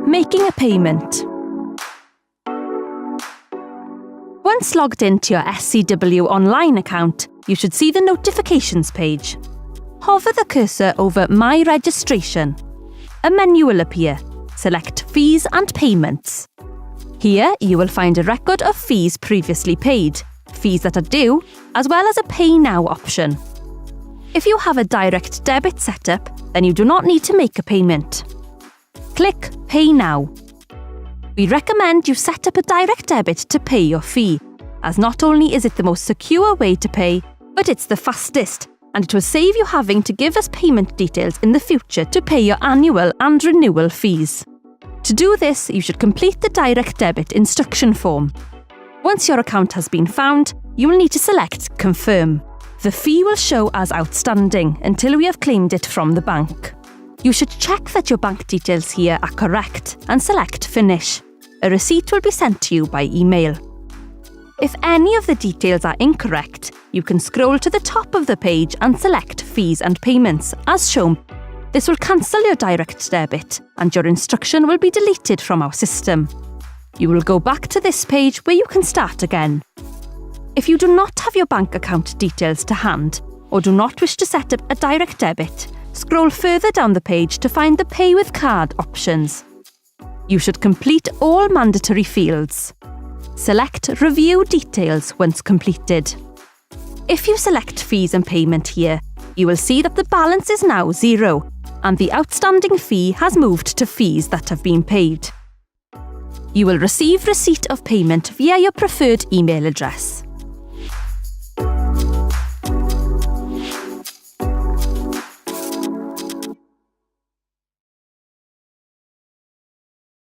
Making a payment. Once logged into your SCWonline account, you should see the notifications page. Hover the cursor over My Registration. A menu will appear. Select Fees and Payments. Here, you will find a record of fees previously paid, fees that are due, as well as a Pay Now option. If you have a direct debit set up, then you do not need to make a payment. Click Pay Now. We recommend you set up a direct debit to pay your fee, as not only is it the most secure way to pay, but it's the fastest, and it will save you having to give us payment details in the future to pay your annual and renewal fees. To do this, you should complete the direct debit instruction form. Once your account has been found, you will need to select Confirm. The fee will show as outstanding until we have claimed it from the bank. You should check that your bank details here are correct and select Finish. A receipt will be sent to you by email. If any of the details are incorrect, you can scroll to the top of the page and select Fees and Payments, as shown. This will cancel your direct debit and your instruction will be deleted from our system. You will go back to this page where you can start again. If you do not have your bank account details to hand or do not wish to set up a direct debit, scroll further down the page to find the Pay with Card options. You should complete all mandatory fields. Select Review Details once completed. If you select Fees and Payment here, you will see that the balance is now 0 and the outstanding fee has moved to fees that have been paid. You will receive receipt of payment via your preferred email address.